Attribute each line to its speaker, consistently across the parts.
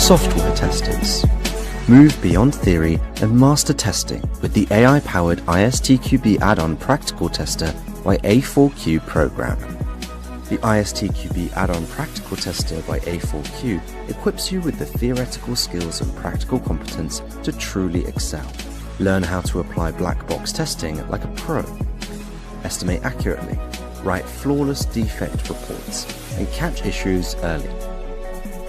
Speaker 1: Software testers. Move beyond theory and master testing with the AI-powered ISTQB add-on practical tester by A4Q program. The ISTQB add-on practical tester by A4Q equips you with the theoretical skills and practical competence to truly excel. Learn how to apply black box testing like a pro. Estimate accurately, write flawless defect reports, and catch issues early.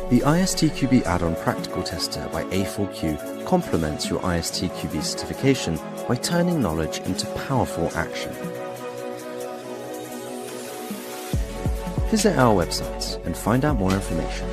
Speaker 1: The ISTQB add-on practical tester by A4Q complements your ISTQB certification by turning knowledge into powerful action. Visit our website and find out more information.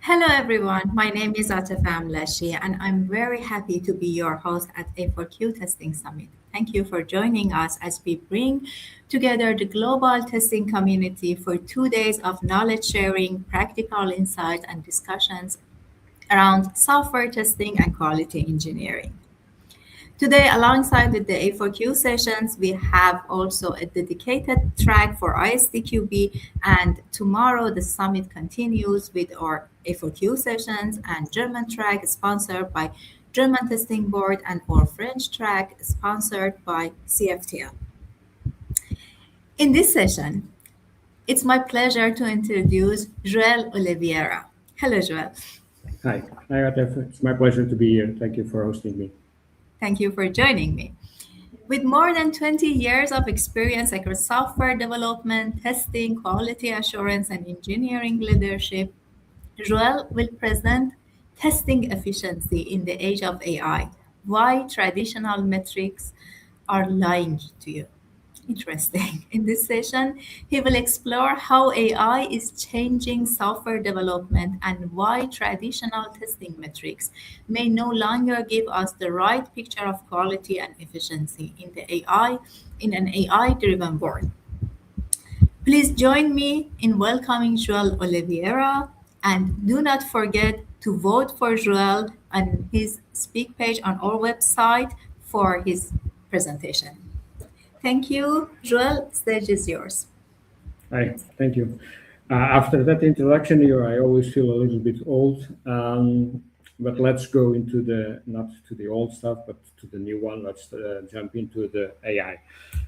Speaker 2: Hello everyone, my name is Atef Amlashi and I'm very happy to be your host at A4Q Testing Summit. Thank you for joining us as we bring together the global testing community for 2 days of knowledge sharing, practical insights and discussions around software testing and quality engineering. Today, alongside with the A4Q sessions, we have also a dedicated track for ISTQB, and tomorrow the summit continues with our A4Q sessions and German track sponsored by German Testing Board and our French track sponsored by CFTL. In this session, it's my pleasure to introduce Joel Oliveira. Hello, Joel.
Speaker 3: Hi, Atef. It's my pleasure to be here. Thank you for hosting me.
Speaker 2: Thank you for joining me. With more than 20 years of experience across software development, testing, quality assurance, and engineering leadership, Joel will present testing efficiency in the age of AI, why traditional metrics are lying to you. Interesting. In this session, he will explore how AI is changing software development and why traditional testing metrics may no longer give us the right picture of quality and efficiency in an AI-driven world. Please join me in welcoming Joel Oliveira, and do not forget to vote for Joel on his speak page on our website for his presentation. Thank you. Joel, stage is yours.
Speaker 3: Hi, thank you. After that introduction here, I always feel a little bit old, but let's go into not to the old stuff, but to the new one. Let's jump into the AI.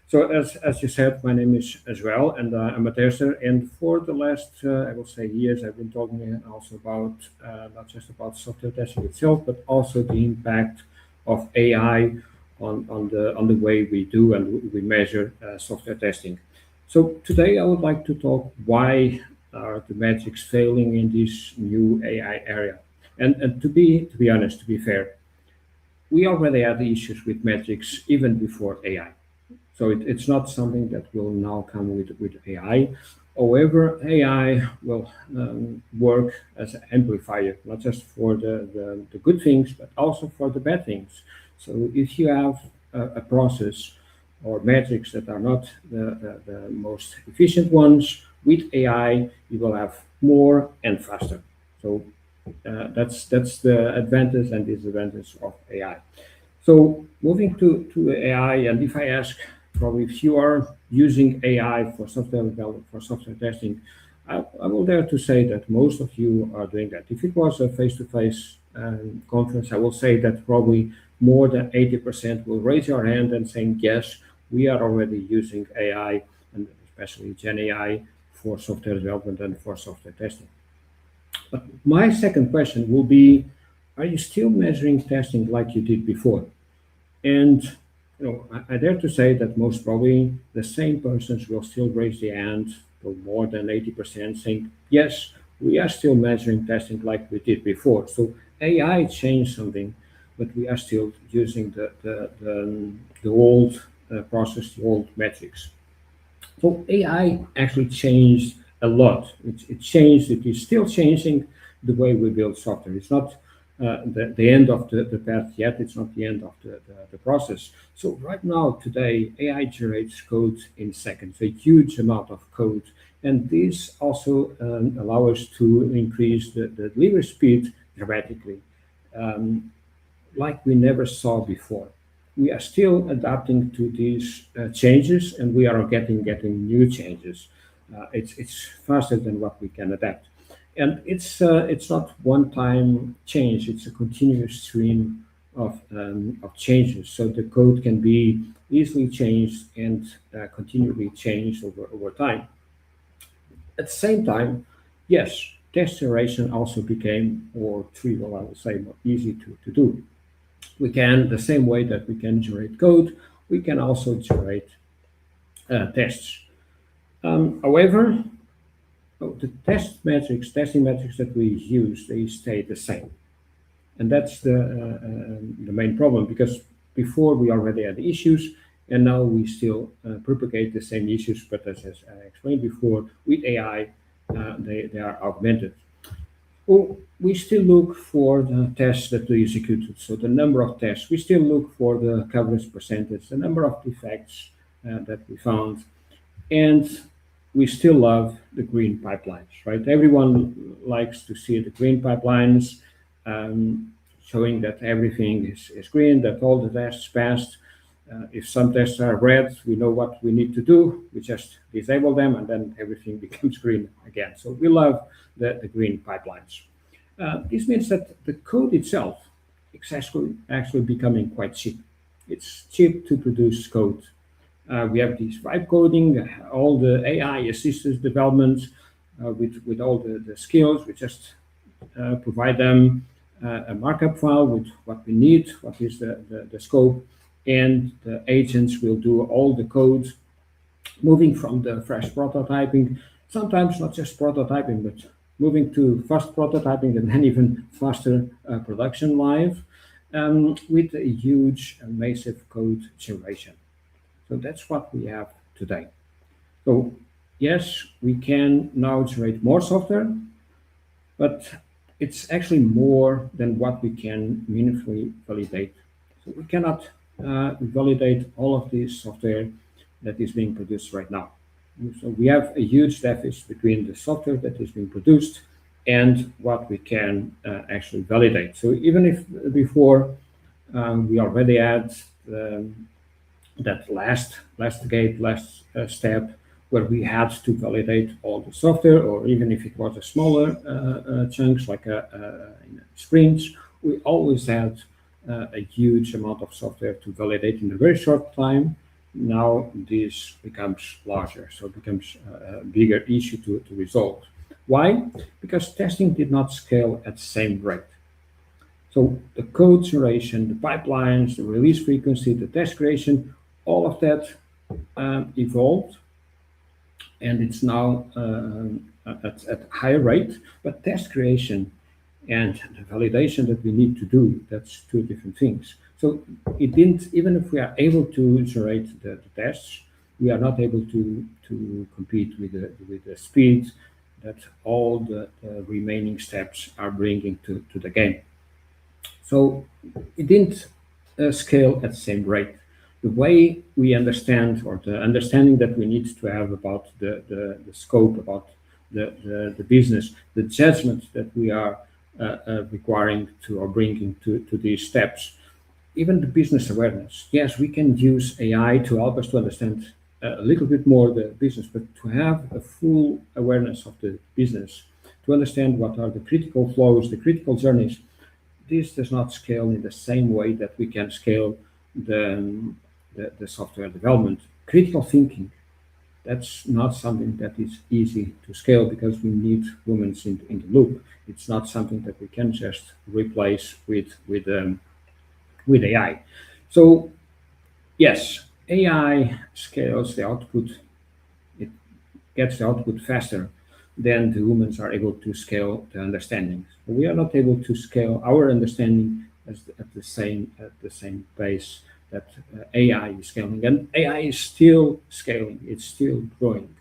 Speaker 3: So as you said, my name is Joel, and I'm a tester. And for the last, I will say, years, I've been talking also about not just about software testing itself, but also the impact of AI on the way we do and we measure software testing. So today I would like to talk why are the metrics failing in this new AI area. And to be honest, to be fair, we already had issues with metrics even before AI. So it's not something that will now come with AI. However, AI will work as an amplifier, not just for the good things, but also for the bad things. So if you have a process or metrics that are not the most efficient ones, with AI, you will have more and faster. So that's the advantage and disadvantage of AI. So moving to AI, and if I ask, probably if you are using AI for software development, for software testing, I will dare to say that most of you are doing that. If it was a face-to-face conference, I will say that probably more than 80% will raise your hand and saying, yes, we are already using AI, and especially Gen AI, for software development and for software testing. But my second question will be, are you still measuring testing like you did before? And I dare to say that most probably the same persons will still raise their hand, for more than 80% saying, yes, we are still measuring testing like we did before. So AI changed something, but we are still using the old process, the old metrics. So AI actually changed a lot. It changed. It is still changing the way we build software. It's not the end of the path yet. It's not the end of the process. So right now, today, AI generates code in seconds, a huge amount of code. And this also allows us to increase the delivery speed dramatically, um, like we never saw before. We are still adapting to these changes, and we are getting new changes. It's faster than what we can adapt, and it's not one time change. It's a continuous stream of changes. So the code can be easily changed and continually changed over time. At the same time, yes, test generation also became more trivial, I would say, more easy to do. We can, the same way that we can generate code, we can also generate tests. However, the testing metrics that we use, they stay the same. And that's the main problem, because before we already had issues, and now we still propagate the same issues, but as I explained before, with AI, they are augmented. Well, we still look for the tests that we executed, so the number of tests. We still look for the coverage percentage, the number of defects that we found, and we still love the green pipelines, right? Everyone likes to see the green pipelines, showing that everything is green, that all the tests passed. If some tests are red, we know what we need to do. We just disable them, and then everything becomes green again. So we love the green pipelines. This means that the code itself is actually becoming quite cheap. It's cheap to produce code. We have this vibe coding, all the AI assisted development with all the skills. We just provide them a markup file with what we need, what is the scope, and the agents will do all the code, moving from the fresh prototyping, sometimes not just prototyping, but moving to fast prototyping and then even faster production live, with a huge and massive code generation. So that's what we have today. So yes, we can now generate more software, but it's actually more than what we can meaningfully validate. So we cannot validate all of this software that is being produced right now. So we have a huge deficit between the software that is being produced and what we can actually validate. So even if before we already had that last step where we had to validate all the software, or even if it was a smaller chunks like in sprints, we always had a huge amount of software to validate in a very short time. Now this becomes larger, so it becomes a bigger issue to resolve. Why? Because testing did not scale at the same rate. So the code generation, the pipelines, the release frequency, the test creation, all of that evolved, and it's now at a higher rate. But test creation and the validation that we need to do, that's two different things. So it didn't, even if we are able to generate the tests, we are not able to compete with the speed that all the remaining steps are bringing to the game. So it didn't scale at the same rate. The way we understand, or the understanding that we need to have about the scope, about the business, the judgment that we are requiring to or bringing to these steps, even the business awareness. Yes, we can use AI to help us to understand a little bit more the business, but to have a full awareness of the business, to understand what are the critical flows, the critical journeys, this does not scale in the same way that we can scale the software development. Critical thinking, that's not something that is easy to scale because we need humans in the loop. It's not something that we can just replace with AI. So yes, AI scales the output. It gets the output faster than the humans are able to scale the understanding. We are not able to scale our understanding at the same pace that AI is scaling, and AI is still scaling. It's still growing.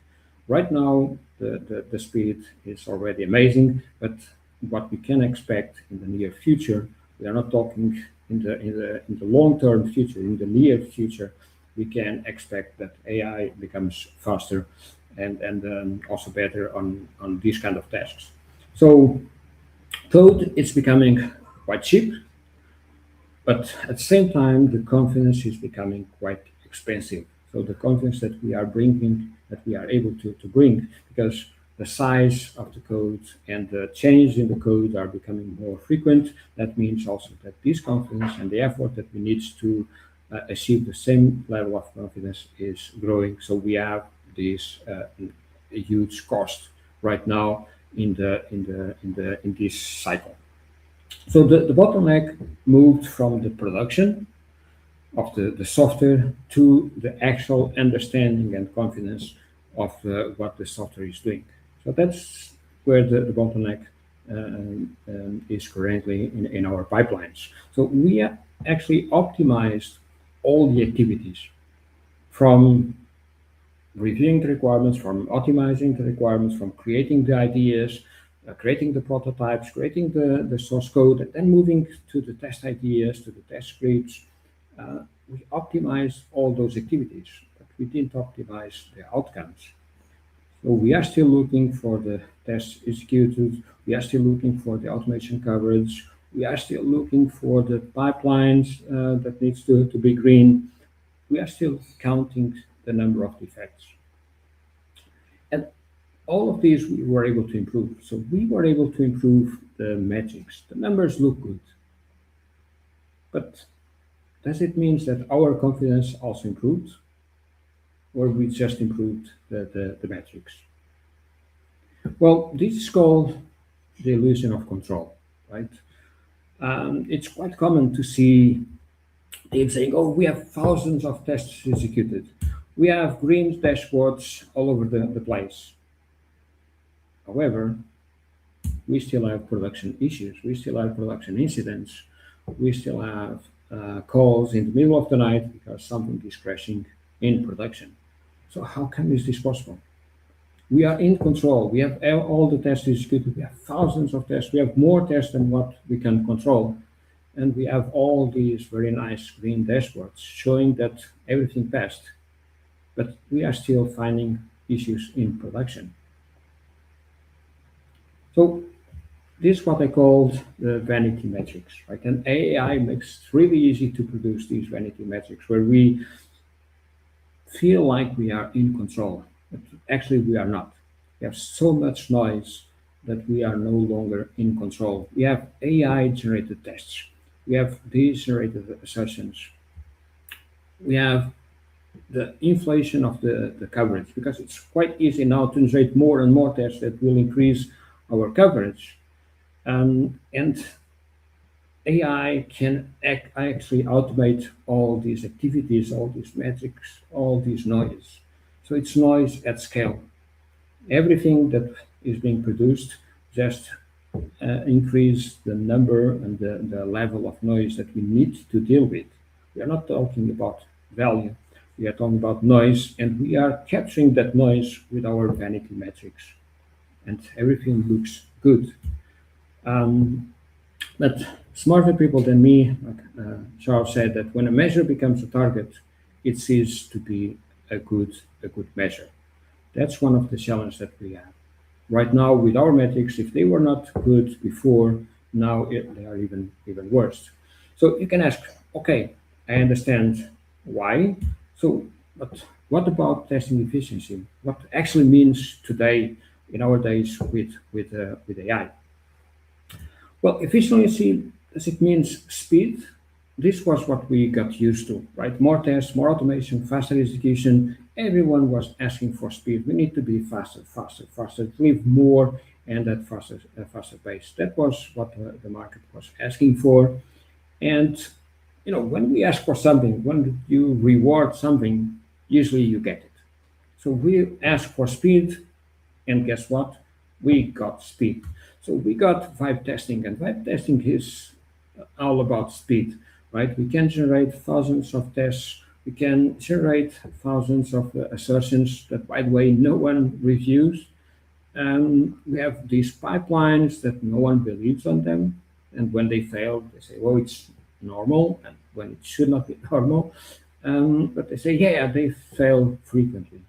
Speaker 3: Right now, the speed is already amazing, but what we can expect in the near future. We are not talking in the long-term future. In the near future, we can expect that AI becomes faster and also better on these kind of tasks. So code is becoming quite cheap, but at the same time, the confidence is becoming quite expensive. So the confidence that we are bringing, that we are able to bring, because the size of the code and the changes in the code are becoming more frequent. That means also that this confidence and the effort that we need to achieve the same level of confidence is growing. So we have this a huge cost right now in this cycle. So the bottleneck moved from the production of the software to the actual understanding and confidence of what the software is doing. So that's where the bottleneck is currently in our pipelines. So we actually optimized all the activities from reviewing the requirements, from optimizing the requirements, from creating the ideas, creating the prototypes, creating the source code, and then moving to the test ideas, to the test scripts. We optimized all those activities, but we didn't optimize the outcomes. So we are still looking for the tests executed. We are still looking for the automation coverage. We are still looking for the pipelines that needs to be green. We are still counting the number of defects. And all of these we were able to improve. So we were able to improve the metrics. The numbers look good. But does it mean that our confidence also improved? Or we just improved the metrics? Well, this is called the illusion of control, right? It's quite common to see teams saying, oh, we have thousands of tests executed. We have green dashboards all over the place. However, we still have production issues. We still have production incidents. We still have calls in the middle of the night because something is crashing in production. So how come is this possible? We are in control. We have all the tests executed. We have thousands of tests. We have more tests than what we can control. And we have all these very nice green dashboards showing that everything passed. But we are still finding issues in production. So this is what I called the vanity metrics, right? And AI makes it really easy to produce these vanity metrics where we feel like we are in control, but actually we are not. We have so much noise that we are no longer in control. We have AI-generated tests. We have these generated assertions. We have the inflation of the coverage because it's quite easy now to generate more and more tests that will increase our coverage. And AI can actually automate all these activities, all these metrics, all this noise. So it's noise at scale. Everything that is being produced just increase the number and the level of noise that we need to deal with. We are not talking about value. We are talking about noise, and we are capturing that noise with our vanity metrics. And everything looks good. But smarter people than me, like Charles said, that when a measure becomes a target, it ceases to be a good measure. That's one of the challenges that we have. Right now, with our metrics, if they were not good before, now they are even worse. So you can ask, okay, I understand why. So, but what about testing efficiency? What actually means today in our days with AI? Well, efficiency, does it mean speed? This was what we got used to, right? More tests, more automation, faster execution. Everyone was asking for speed. We need to be faster, deliver more and at faster pace. That was what the market was asking for. And when we ask for something, when you reward something, usually you get it. So we ask for speed, and guess what? We got speed. So we got vibe testing, and vibe testing is all about speed, right? We can generate thousands of tests. We can generate thousands of assertions that, by the way, no one reviews. We have these pipelines that no one believes on them, and when they fail, they say, "Well, it's normal," and when it should not be normal. But they say, "Yeah, they fail frequently."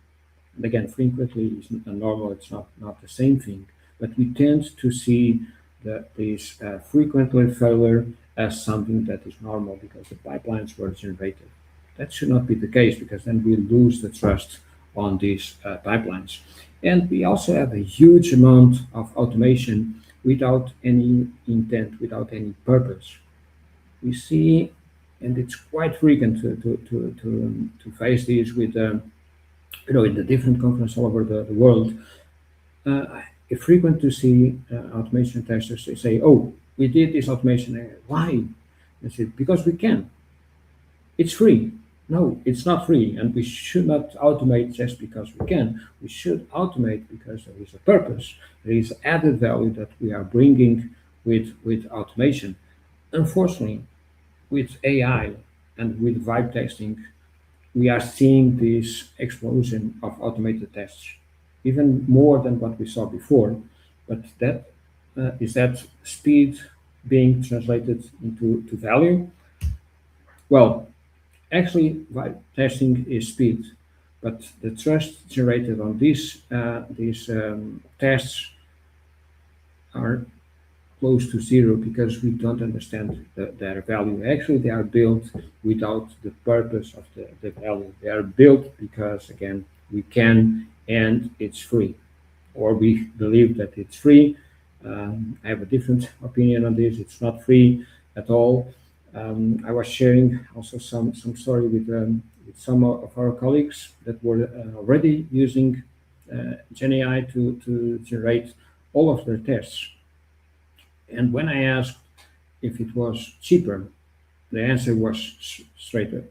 Speaker 3: And again, frequently is normal. It's not the same thing. But we tend to see that this frequently failure as something that is normal because the pipelines were generated. That should not be the case because then we lose the trust on these pipelines. And we also have a huge amount of automation without any intent, without any purpose. We see, and it's quite frequent to face this with, in the different conferences all over the world. It's frequent to see automation testers say, "Oh, we did this automation. Why?" I said, "Because we can. It's free." No, it's not free, and we should not automate just because we can. We should automate because there is a purpose. There is added value that we are bringing with automation. Unfortunately, with AI and with vibe testing, we are seeing this explosion of automated tests, even more than what we saw before. But that is that speed being translated into value? Well, actually, testing is speed, but the trust generated on these tests are close to zero because we don't understand their value. Actually, they are built without the purpose of the value. They are built because, again, we can and it's free, or we believe that it's free. I have a different opinion on this. It's not free at all. I was sharing also some story with some of our colleagues that were already using Gen AI to generate all of their tests. And when I asked if it was cheaper, the answer was straight up.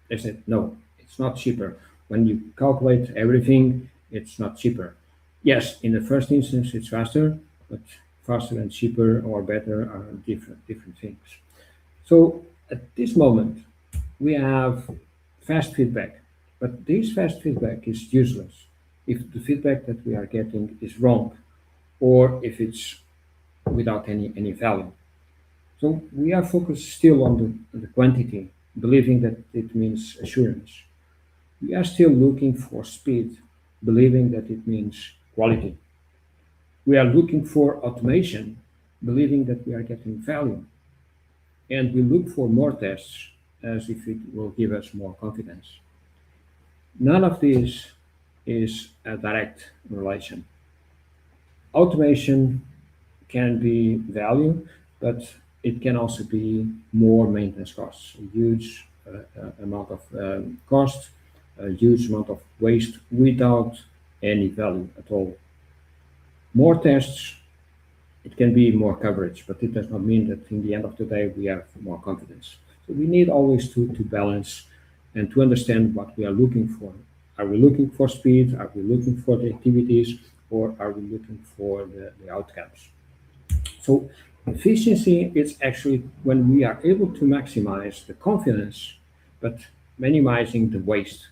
Speaker 3: They said, "No, it's not cheaper. When you calculate everything, it's not cheaper." Yes, in the first instance, it's faster, but faster and cheaper or better are different things. So at this moment, we have fast feedback, but this fast feedback is useless if the feedback that we are getting is wrong or if it's without any value. So we are focused still on the quantity, believing that it means assurance. We are still looking for speed, believing that it means quality. We are looking for automation, believing that we are getting value. And we look for more tests as if it will give us more confidence. None of this is a direct relation. Automation can be value, but it can also be more maintenance costs, a huge amount of cost, a huge amount of waste without any value at all. More tests, it can be more coverage, but it does not mean that in the end of the day we have more confidence. So we need always to balance and to understand what we are looking for. Are we looking for speed? Are we looking for the activities? Or are we looking for the outcomes? So efficiency is actually when we are able to maximize the confidence, but minimizing the waste,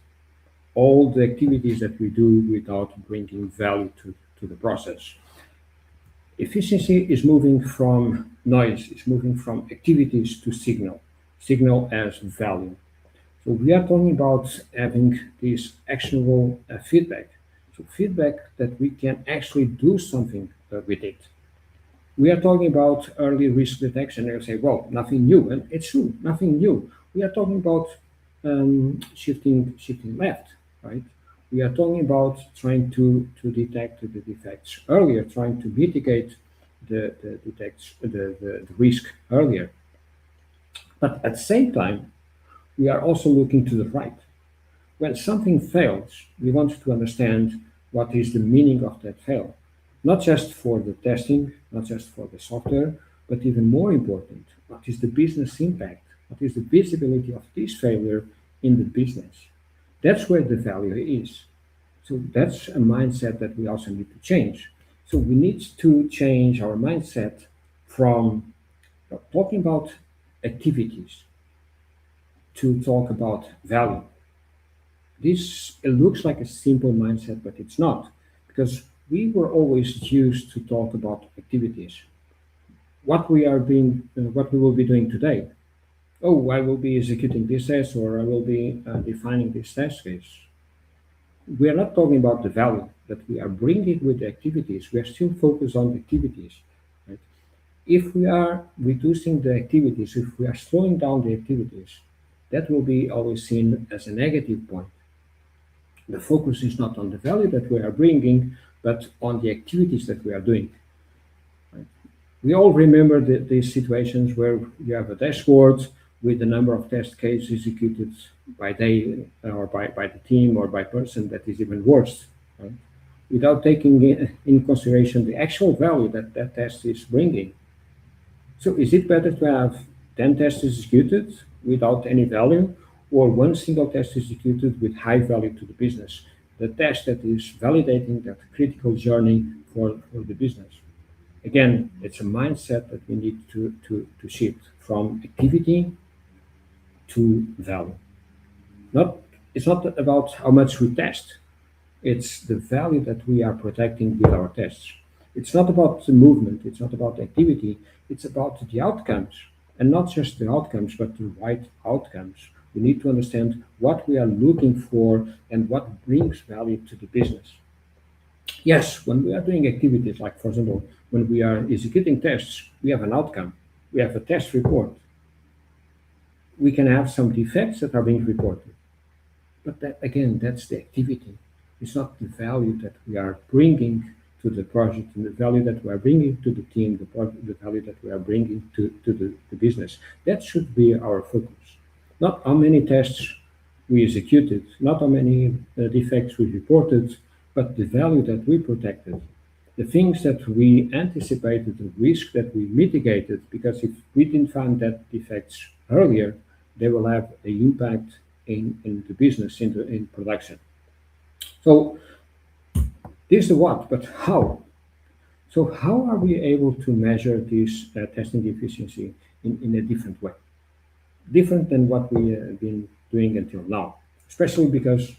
Speaker 3: all the activities that we do without bringing value to the process. Efficiency is moving from noise, is moving from activities to signal as value. So we are talking about having this actionable feedback. So feedback that we can actually do something with it. We are talking about early risk detection. They'll say, "Well, nothing new," and it's true, nothing new. We are talking about shifting left, right? We are talking about trying to detect the defects earlier, trying to mitigate the risk earlier. But at the same time, we are also looking to the right. When something fails, we want to understand what is the meaning of that fail, not just for the testing, not just for the software, but even more important, what is the business impact? What is the visibility of this failure in the business? That's where the value is. So that's a mindset that we also need to change. So we need to change our mindset from talking about activities to talk about value. This it looks like a simple mindset, but it's not, because we were always used to talk about activities, what we will be doing today. Oh, I will be executing this test, or I will be defining this test case. We are not talking about the value that we are bringing with the activities. We are still focused on activities. Right? If we are reducing the activities, if we are slowing down the activities, that will be always seen as a negative point. The focus is not on the value that we are bringing, but on the activities that we are doing. Right? We all remember these situations where you have a dashboard with the number of test cases executed by day or by the team or by person that is even worse, right? Without taking in consideration the actual value that that test is bringing. So is it better to have 10 tests executed without any value, or one single test executed with high value to the business? The test that is validating that critical journey for the business. Again, it's a mindset that we need to shift from activity to value. Not It's not about how much we test, it's the value that we are protecting with our tests. It's not about the movement, it's not about the activity, it's about the outcomes. And not just the outcomes, but the right outcomes. We need to understand what we are looking for and what brings value to the business. Yes, when we are doing activities, like for example, when we are executing tests, we have an outcome, we have a test report. We can have some defects that are being reported. But that, again, that's the activity. It's not the value that we are bringing to the project and the value that we are bringing to the team, the value that we are bringing to the business. That should be our focus. Not how many tests we executed, not how many defects we reported, but the value that we protected, the things that we anticipated, the risk that we mitigated, because if we didn't find that defects earlier, they will have an impact in the business, in production. So this is the what, but how? So how are we able to measure this testing efficiency in a different way? Different than what we have been doing until now, especially because,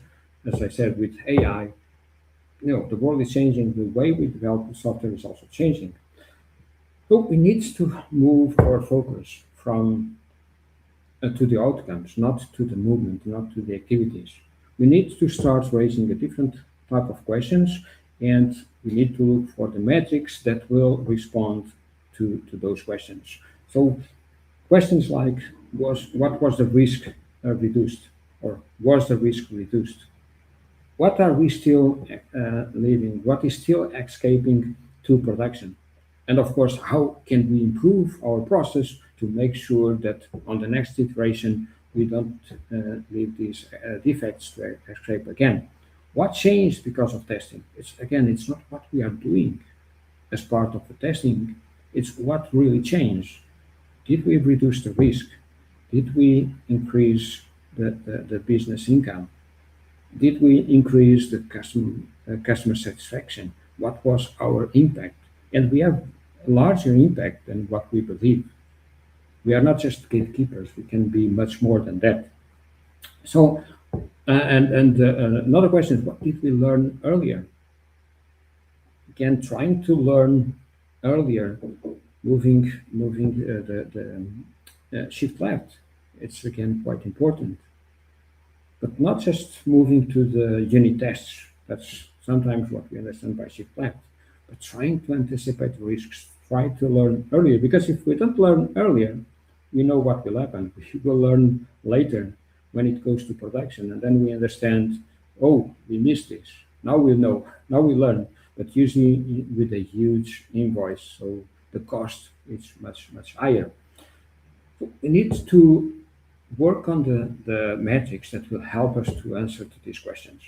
Speaker 3: as I said, with AI, the world is changing, the way we develop software is also changing. So we need to move our focus from to the outcomes, not to the movement, not to the activities. We need to start raising a different type of questions, and we need to look for the metrics that will respond to those questions. So questions like what was the risk reduced, or was the risk reduced? What are we still leaving? What is still escaping to production? And of course, how can we improve our process to make sure that on the next iteration we don't leave these defects to escape again? What changed because of testing? It's not what we are doing as part of the testing, it's what really changed. Did we reduce the risk? Did we increase the business income? Did we increase the customer satisfaction? What was our impact? And we have a larger impact than what we believe. We are not just gatekeepers, we can be much more than that. So, another question is, what did we learn earlier? Again, trying to learn earlier, moving the shift left. It's again quite important. But not just moving to the unit tests. That's sometimes what we understand by shift left. But trying to anticipate risks, try to learn earlier. Because if we don't learn earlier, we know what will happen. We will learn later when it goes to production. And then we understand, oh, we missed this. Now we know, now we learn. But usually with a huge invoice, so the cost is much, much higher. So we need to work on the metrics that will help us to answer to these questions.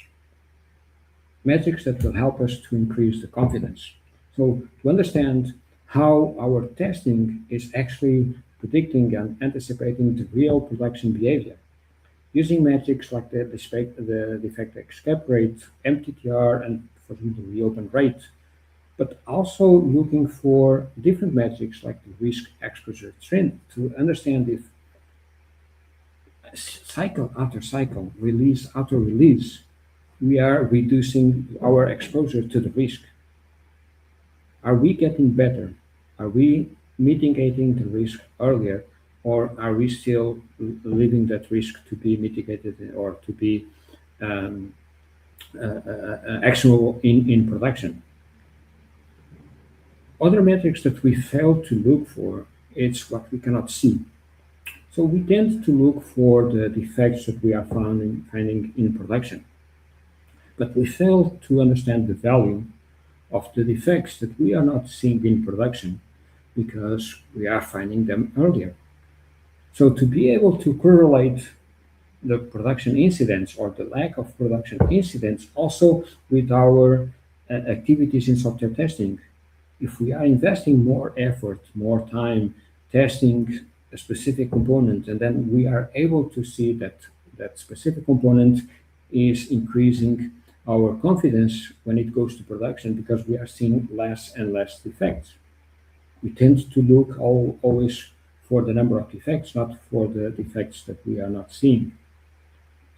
Speaker 3: Metrics that will help us to increase the confidence. So to understand how our testing is actually predicting and anticipating the real production behavior. Using metrics like the defect escape rate, MTTR, and for example, the reopen rate, but also looking for different metrics like the risk exposure trend to understand if cycle after cycle, release after release, we are reducing our exposure to the risk. Are we getting better? Are we mitigating the risk earlier, or are we still leaving that risk to be mitigated or to be um, actionable in production? Other metrics that we fail to look for, it's what we cannot see. So we tend to look for the defects that we are finding in production, but we fail to understand the value of the defects that we are not seeing in production because we are finding them earlier. So to be able to correlate the production incidents or the lack of production incidents also with our activities in software testing, if we are investing more effort, more time testing a specific component, and then we are able to see that that specific component is increasing our confidence when it goes to production because we are seeing less and less defects. We tend to look always for the number of defects, not for the defects that we are not seeing.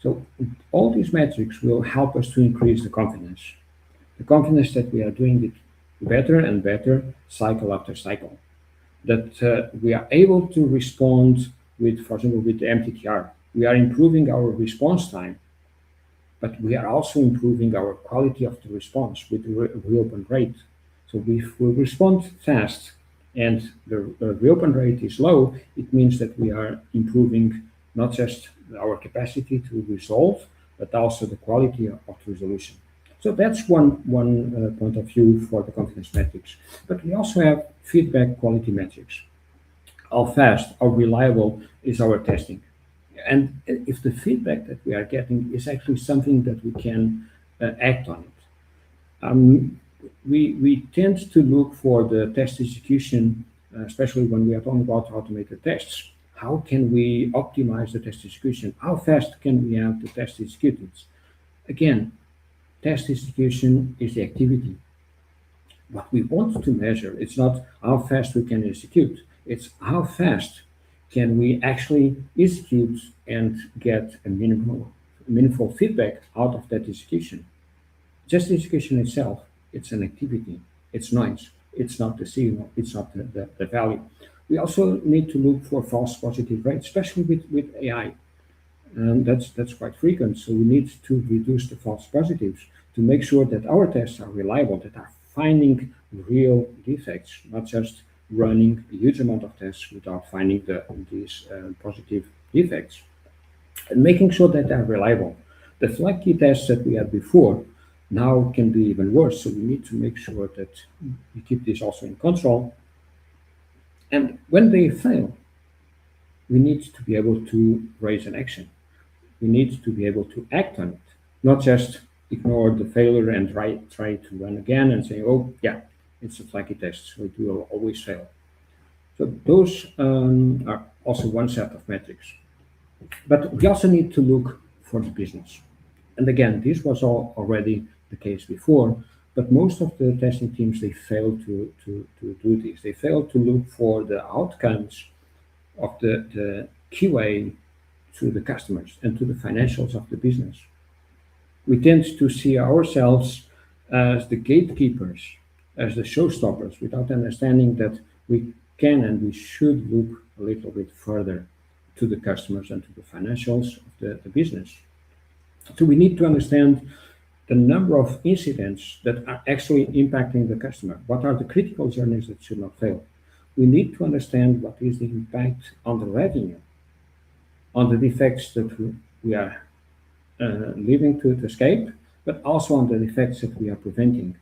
Speaker 3: So all these metrics will help us to increase the confidence that we are doing it better and better cycle after cycle, that we are able to respond with, for example, with the MTTR. We are improving our response time, but we are also improving our quality of the response with the reopen rate. So if we respond fast and the reopen rate is low, it means that we are improving not just our capacity to resolve, but also the quality of resolution. So that's one point of view for the confidence metrics. But we also have feedback quality metrics. How fast, how reliable is our testing? And if the feedback that we are getting is actually something that we can act on it. We tend to look for the test execution, especially when we are talking about automated tests. How can we optimize the test execution? How fast can we have the test executed? Again, test execution is the activity. What we want to measure, it's not how fast we can execute, it's how fast can we actually execute and get a meaningful feedback out of that execution. Just the execution itself, it's an activity, it's noise, it's not the signal, it's not the value. We also need to look for false positive rates, especially with AI. And that's quite frequent. So we need to reduce the false positives to make sure that our tests are reliable, that are finding real defects, not just running a huge amount of tests without finding these positive defects, and making sure that they're reliable. The flaky tests that we had before now can be even worse. So we need to make sure that we keep this also in control. And when they fail, we need to be able to raise an action. We need to be able to act on it, not just ignore the failure and try to run again and say, oh, yeah, it's a flaky test, so it will always fail. So those are also one set of metrics. But we also need to look for the business. And again, this was already the case before, but most of the testing teams, they fail to do this. They fail to look for the outcomes of the QA to the customers and to the financials of the business. We tend to see ourselves as the gatekeepers, as the showstoppers, without understanding that we can and we should look a little bit further to the customers and to the financials of the business. So we need to understand the number of incidents that are actually impacting the customer. What are the critical journeys that should not fail? We need to understand what is the impact on the revenue, on the defects that we are leaving to escape, but also on the defects that we are preventing.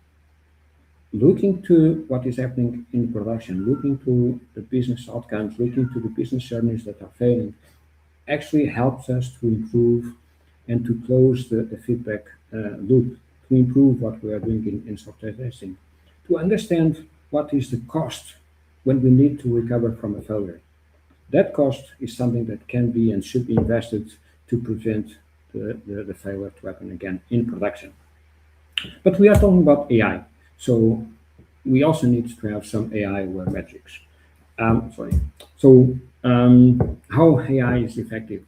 Speaker 3: Looking to what is happening in production, looking to the business outcomes, looking to the business journeys that are failing, actually helps us to improve and to close the feedback loop, to improve what we are doing in software testing, to understand what is the cost when we need to recover from a failure. That cost is something that can be and should be invested to prevent the failure to happen again in production. But we are talking about AI, so we also need to have some AI-aware metrics. How AI is effective?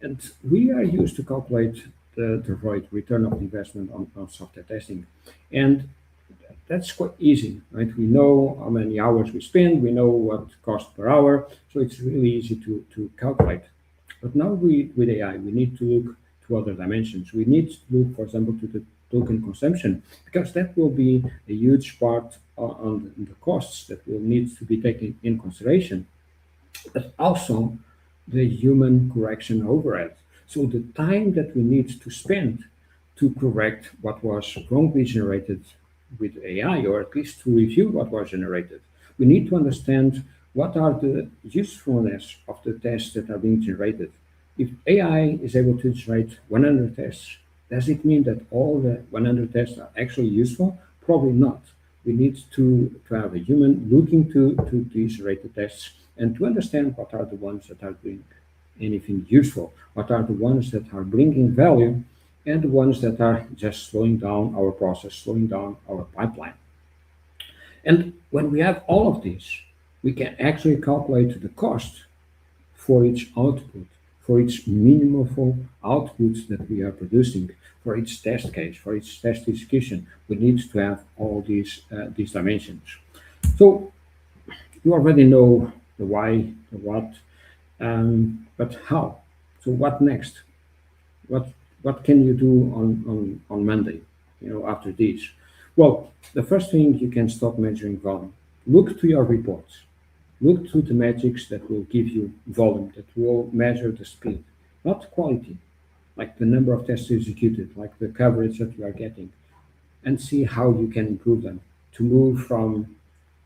Speaker 3: And we are used to calculate the ROI, return of investment on software testing. And That's quite easy, right? We know how many hours we spend, we know what cost per hour, so it's really easy to calculate. But now with AI, we need to look to other dimensions. We need to look, for example, to the token consumption, because that will be a huge part on the costs that will need to be taken in consideration, but also the human correction overhead. So the time that we need to spend to correct what was wrongly generated with AI, or at least to review what was generated. We need to understand what are the usefulness of the tests that are being generated. If AI is able to generate 100 tests, does it mean that all the 100 tests are actually useful? Probably not. We need to have a human looking to these rated tests and to understand what are the ones that are doing anything useful, what are the ones that are bringing value, and the ones that are just slowing down our process, slowing down our pipeline. And when we have all of this, we can actually calculate the cost for each output, for each meaningful output that we are producing, for each test case, for each test execution. We need to have all these dimensions. So you already know the why, the what, but how? So what next? What what can you do on Monday? After this. Well, the first thing, you can stop measuring volume. Look to your reports. Look to the metrics that will give you volume, that will measure the speed, not quality, like the number of tests executed, like the coverage that you are getting, and see how you can improve them to move from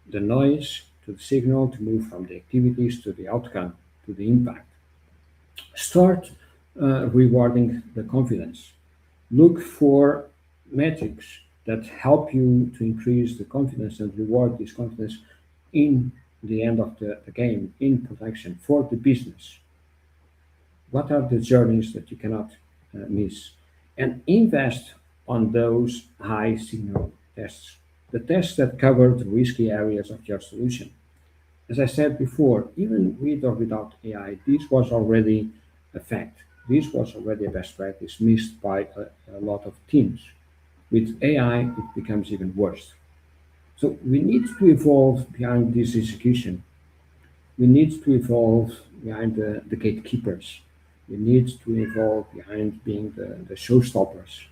Speaker 3: the noise to the signal, to move from the activities to the outcome, to the impact. Start rewarding the confidence. Look for metrics that help you to increase the confidence and reward this confidence in the end of the game, in production, for the business. What are the journeys that you cannot miss? And invest on those high signal tests, the tests that cover the risky areas of your solution. As I said before, even with or without AI, this was already a fact. This was already a best practice missed by a lot of teams. With AI, it becomes even worse. So we need to evolve behind this execution. We need to evolve behind the gatekeepers. We need to evolve behind being the showstoppers.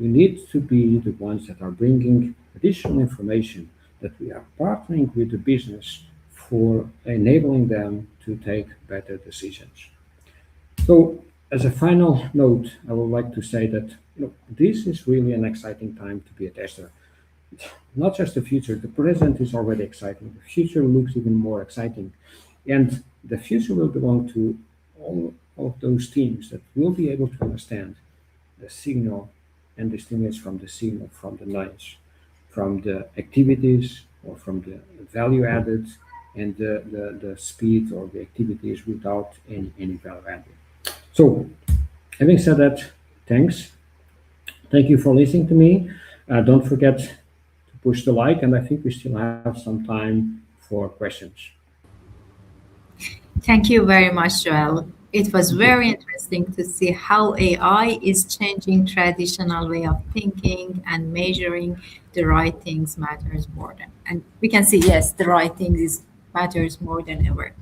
Speaker 3: We need to be the ones that are bringing additional information, that we are partnering with the business for enabling them to take better decisions. So, as a final note, I would like to say that this is really an exciting time to be a tester. Not just the future, the present is already exciting. The future looks even more exciting. And the future will belong to all of those teams that will be able to understand the signal and distinguish from the signal from the noise, from the activities or from the value added, and the speed or the activities without any value added. So, having said that, thanks. Thank you for listening to me. Don't forget to push the like, and I think we still have some time for questions.
Speaker 2: Thank you very much, Joel. It was very interesting to see how AI is changing traditional way of thinking and measuring the right things matters more than. And we can see, yes, the right things is matters more than ever.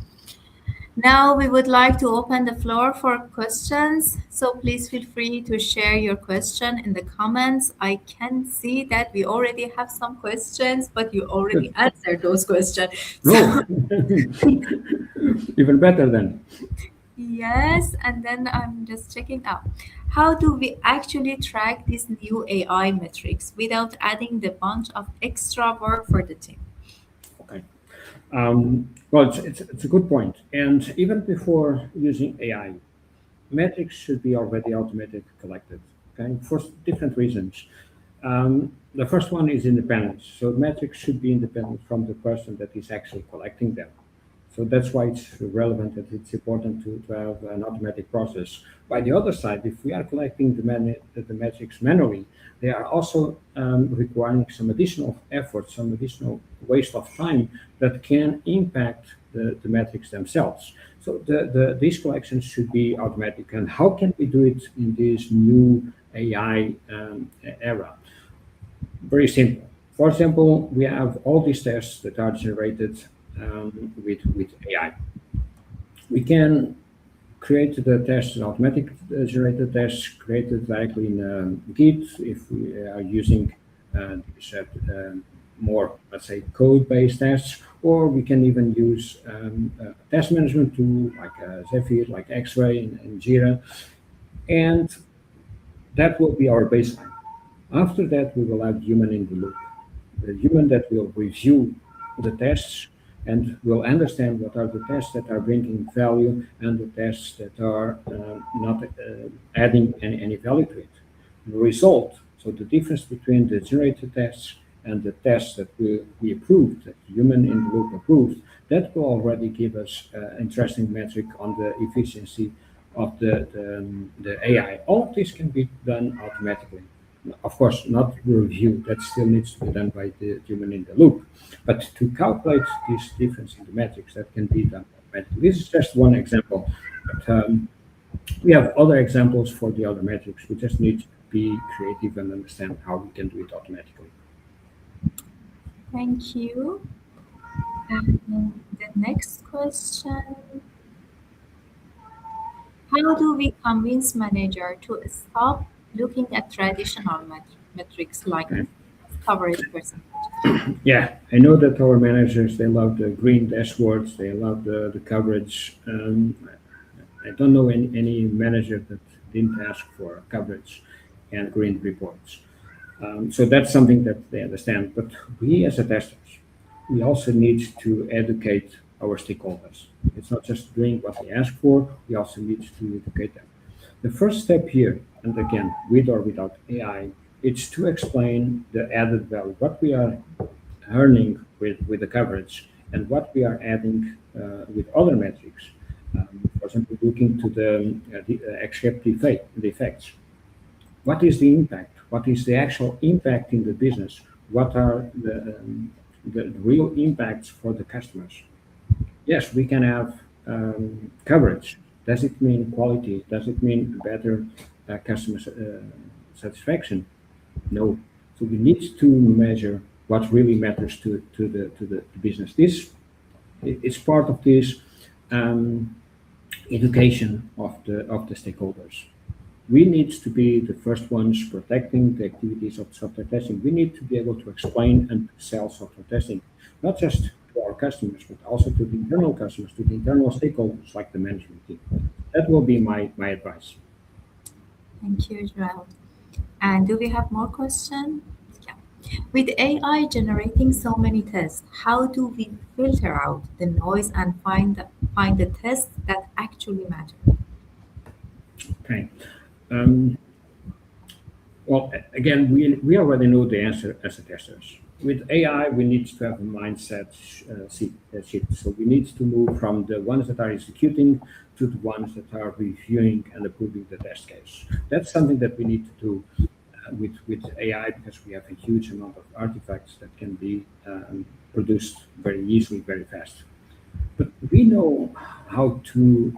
Speaker 2: Now we would like to open the floor for questions. So please feel free to share your question in the comments. I can see that we already have some questions, but you already answered those questions.
Speaker 3: No, even better then.
Speaker 2: Yes, and then I'm just checking out. How do we actually track these new AI metrics without adding the bunch of extra work for the team?
Speaker 3: Okay. Well, it's a good point. And even before using AI, metrics should be already automated collected, okay, for different reasons. The first one is independence. So metrics should be independent from the person that is actually collecting them. So that's why it's relevant that it's important to have an automatic process. By the other side, if we are collecting the metrics manually, they are also requiring some additional effort, some additional waste of time that can impact the metrics themselves. So these collections should be automatic. And how can we do it in this new AI era? Very simple. For example, we have all these tests that are generated with AI. We can create the tests, automatic generated tests created directly in Git if we are using these, more, let's say, code-based tests, or we can even use test management tool like Zephyr, like X-Ray and Jira, and that will be our baseline. After that, we will have human in the loop, the human that will review the tests and will understand what are the tests that are bringing value and the tests that are not adding any value to it. The result, so the difference between the generated tests and the tests that we approved, that the human in the loop approved, that will already give us interesting metric on the efficiency of the AI. All of this can be done automatically. Of course, not review, that still needs to be done by the human in the loop. But to calculate this difference in the metrics, that can be done automatically. This is just one example. But we have other examples for the other metrics. We just need to be creative and understand how we can do it automatically.
Speaker 2: Thank you. And the next question, how do we convince manager to stop looking at traditional metrics like coverage percentage?
Speaker 3: Yeah, I know that our managers, they love the green dashboards, they love the coverage. I don't know any manager that didn't ask for coverage and green reports. So that's something that they understand. But we as a testers, we also need to educate our stakeholders. It's not just doing what they ask for, we also need to educate them. The first step here, and again, with or without AI, it's to explain the added value, what we are earning with the coverage and what we are adding with other metrics. For example, looking to the accept the effects. What is the impact? What is the actual impact in the business? What are the real impacts for the customers? Yes, we can have coverage. Does it mean quality? Does it mean better customer satisfaction? No. So we need to measure what really matters to the business. This it's part of this education of the stakeholders. We need to be the first ones protecting the activities of software testing. We need to be able to explain and sell software testing, not just to our customers, but also to the internal customers, to the internal stakeholders like the management team. That will be my advice.
Speaker 2: Thank you, Joel. And do we have more questions? Yeah. With AI generating so many tests, how do we filter out the noise and find the tests that actually matter?
Speaker 3: Okay. Well, again, we already know the answer as a testers. With AI, we need to have a mindset shift. So we need to move from the ones that are executing to the ones that are reviewing and approving the test case. That's something that we need to do with AI because we have a huge amount of artifacts that can be produced very easily, very fast. But we know how to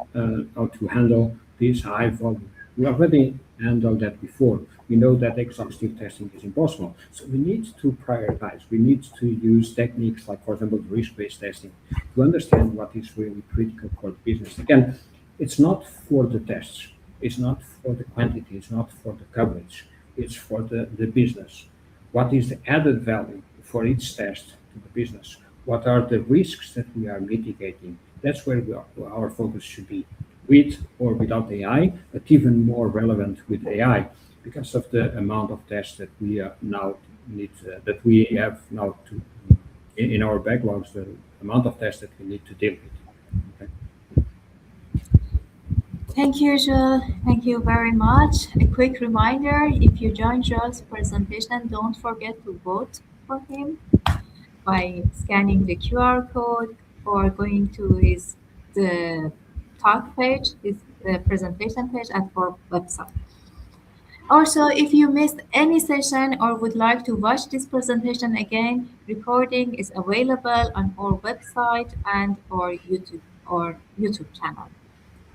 Speaker 3: handle this high volume. We already handled that before. We know that exhaustive testing is impossible. So we need to prioritize. We need to use techniques like, for example, risk-based testing to understand what is really critical for the business. Again, it's not for the tests. It's not for the quantity. It's not for the coverage. It's for the business. What is the added value for each test to the business? What are the risks that we are mitigating? That's where our focus should be, with or without AI, but even more relevant with AI because of the amount of tests that we now need, that we have now to in our backlogs, the amount of tests that we need to deal with. Okay.
Speaker 2: Thank you, Joel. Thank you very much. A quick reminder, if you join Joel's presentation, don't forget to vote for him by scanning the QR code or going to the talk page, the presentation page at our website. Also, if you missed any session or would like to watch this presentation again, recording is available on our website and our YouTube channel.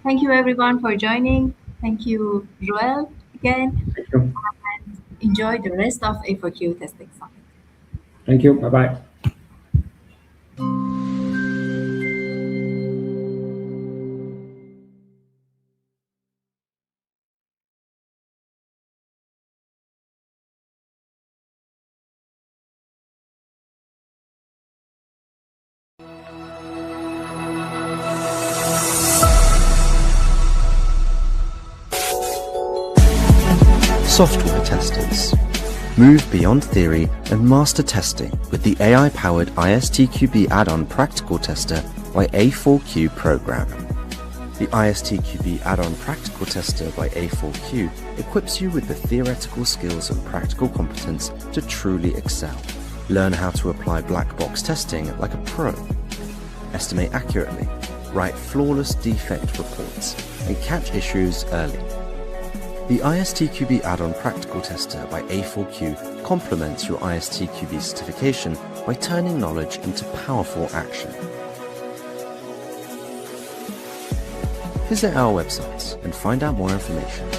Speaker 2: Thank you everyone for joining. Thank you, Joel, again.
Speaker 3: Thank you.
Speaker 2: Enjoy the rest of A4Q testing summit.
Speaker 3: Thank you. Bye-bye.
Speaker 1: Software testers. Move beyond theory and master testing with the AI-powered ISTQB add-on practical tester by A4Q program. The ISTQB add-on practical tester by A4Q equips you with the theoretical skills and practical competence to truly excel. Learn how to apply black box testing like a pro. Estimate accurately, write flawless defect reports, and catch issues early. The ISTQB add-on practical tester by A4Q complements your ISTQB certification by turning knowledge into powerful action. Visit our website and find out more information.